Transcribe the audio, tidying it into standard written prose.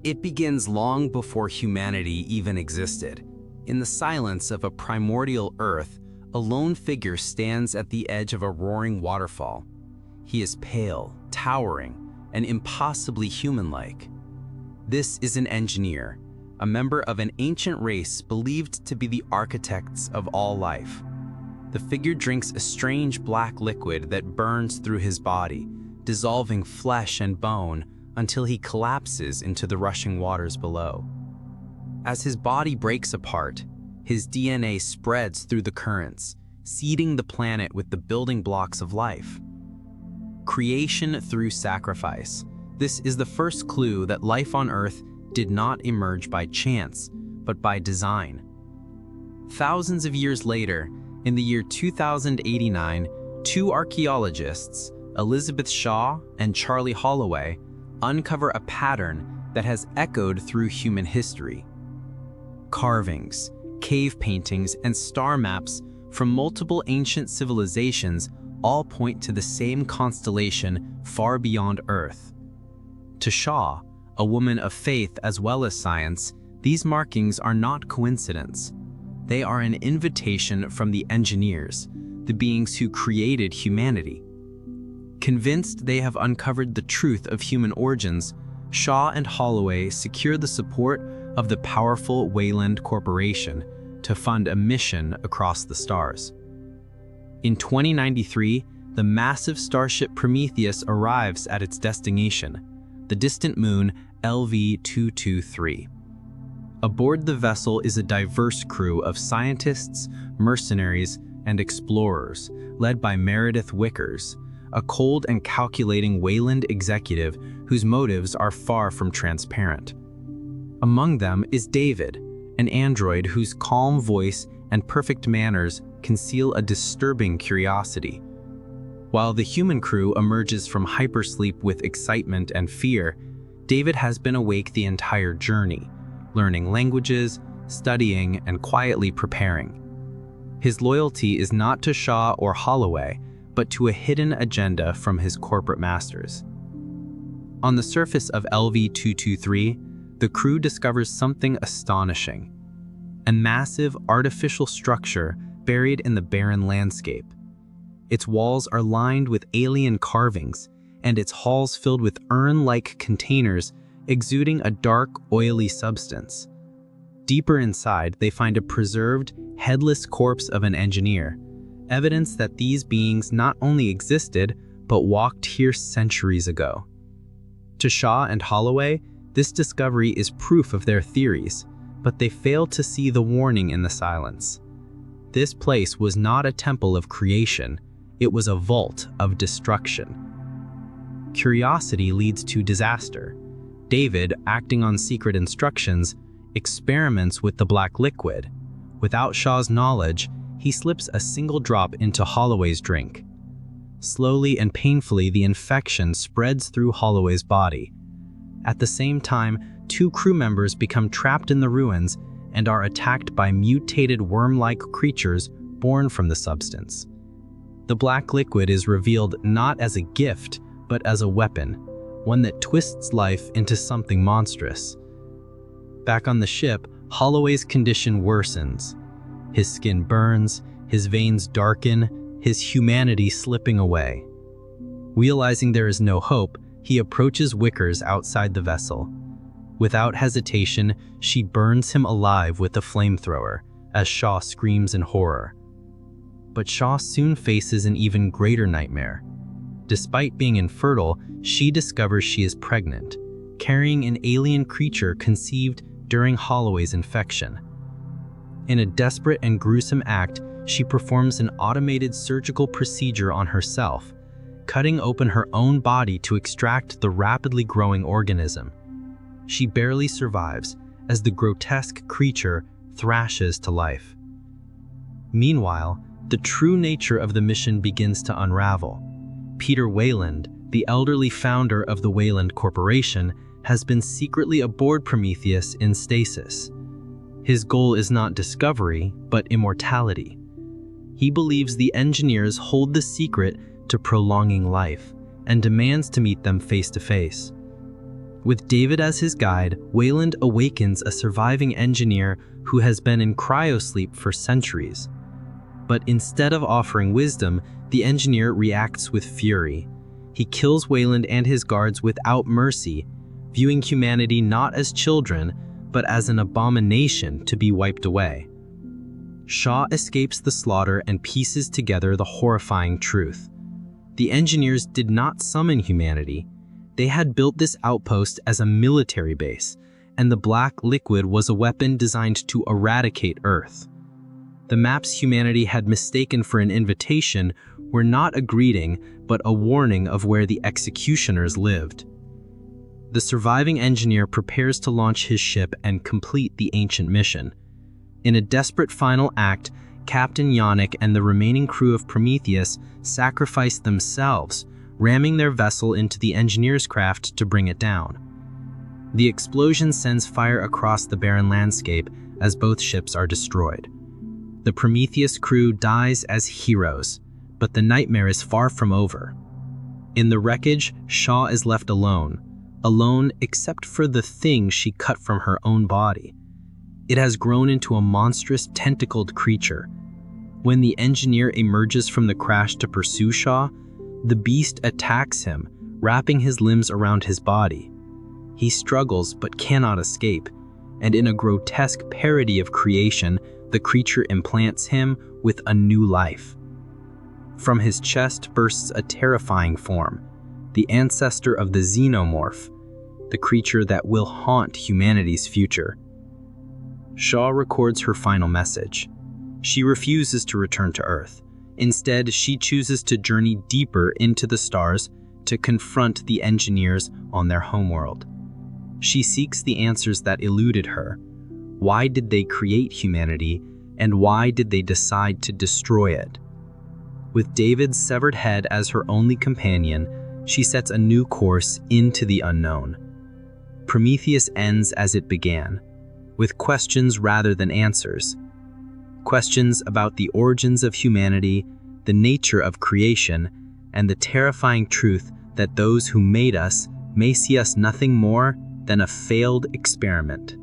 It begins long before humanity even existed. In the silence of a primordial earth, a lone figure stands at the edge of a roaring waterfall. He is pale, towering, and impossibly human-like. This is an engineer, a member of an ancient race believed to be the architects of all life. The figure drinks a strange black liquid that burns through his body, dissolving flesh and bone until he collapses into the rushing waters below. As his body breaks apart, his DNA spreads through the currents, seeding the planet with the building blocks of life. Creation through sacrifice. This is the first clue that life on Earth did not emerge by chance, but by design. Thousands of years later, in the year 2089, two archaeologists, Elizabeth Shaw and Charlie Holloway, uncover a pattern that has echoed through human history. Carvings, cave paintings, and star maps from multiple ancient civilizations all point to the same constellation far beyond Earth. To Shaw, a woman of faith as well as science, these markings are not coincidence. They are an invitation from the engineers, the beings who created humanity. Convinced they have uncovered the truth of human origins, Shaw and Holloway secure the support of the powerful Wayland Corporation to fund a mission across the stars. In 2093, the massive starship Prometheus arrives at its destination, the distant moon LV-223. Aboard the vessel is a diverse crew of scientists, mercenaries, and explorers, led by Meredith Wickers, a cold and calculating Wayland executive whose motives are far from transparent. Among them is David, an android whose calm voice and perfect manners conceal a disturbing curiosity. While the human crew emerges from hypersleep with excitement and fear, David has been awake the entire journey, learning languages, studying, and quietly preparing. His loyalty is not to Shaw or Holloway, but to a hidden agenda from his corporate masters. On the surface of LV-223, the crew discovers something astonishing: a massive artificial structure buried in the barren landscape. Its walls are lined with alien carvings, and its halls filled with urn-like containers exuding a dark, oily substance. Deeper inside, they find a preserved, headless corpse of an engineer, evidence that these beings not only existed, but walked here centuries ago. To Shaw and Holloway, this discovery is proof of their theories, but they fail to see the warning in the silence. This place was not a temple of creation, it was a vault of destruction. Curiosity leads to disaster. David, acting on secret instructions, experiments with the black liquid. Without Shaw's knowledge, he slips a single drop into Holloway's drink. Slowly and painfully, the infection spreads through Holloway's body. At the same time, two crew members become trapped in the ruins and are attacked by mutated worm-like creatures born from the substance. The black liquid is revealed not as a gift, but as a weapon, one that twists life into something monstrous. Back on the ship, Holloway's condition worsens. His skin burns, his veins darken, his humanity slipping away. Realizing there is no hope, he approaches Wickers outside the vessel. Without hesitation, she burns him alive with a flamethrower, as Shaw screams in horror. But Shaw soon faces an even greater nightmare. Despite being infertile, she discovers she is pregnant, carrying an alien creature conceived during Holloway's infection. In a desperate and gruesome act, she performs an automated surgical procedure on herself, cutting open her own body to extract the rapidly growing organism. She barely survives as the grotesque creature thrashes to life. Meanwhile, the true nature of the mission begins to unravel. Peter Wayland, the elderly founder of the Wayland Corporation, has been secretly aboard Prometheus in stasis. His goal is not discovery, but immortality. He believes the engineers hold the secret to prolonging life and demands to meet them face to face. With David as his guide, Wayland awakens a surviving engineer who has been in cryosleep for centuries. But instead of offering wisdom, the engineer reacts with fury. He kills Wayland and his guards without mercy, viewing humanity not as children, but as an abomination to be wiped away. Shaw escapes the slaughter and pieces together the horrifying truth. The engineers did not summon humanity. They had built this outpost as a military base, and the black liquid was a weapon designed to eradicate Earth. The maps humanity had mistaken for an invitation were not a greeting, but a warning of where the executioners lived. The surviving engineer prepares to launch his ship and complete the ancient mission. In a desperate final act, Captain Yannick and the remaining crew of Prometheus sacrifice themselves, ramming their vessel into the engineer's craft to bring it down. The explosion sends fire across the barren landscape as both ships are destroyed. The Prometheus crew dies as heroes, but the nightmare is far from over. In the wreckage, Shaw is left alone except for the thing she cut from her own body. It has grown into a monstrous tentacled creature. When the engineer emerges from the crash to pursue Shaw, the beast attacks him, wrapping his limbs around his body. He struggles but cannot escape, and in a grotesque parody of creation, the creature implants him with a new life. From his chest bursts a terrifying form, the ancestor of the xenomorph, the creature that will haunt humanity's future. Shaw records her final message. She refuses to return to Earth. Instead, she chooses to journey deeper into the stars to confront the engineers on their homeworld. She seeks the answers that eluded her. Why did they create humanity, and why did they decide to destroy it? With David's severed head as her only companion, she sets a new course into the unknown. Prometheus ends as it began, with questions rather than answers. Questions about the origins of humanity, the nature of creation, and the terrifying truth that those who made us may see us nothing more than a failed experiment.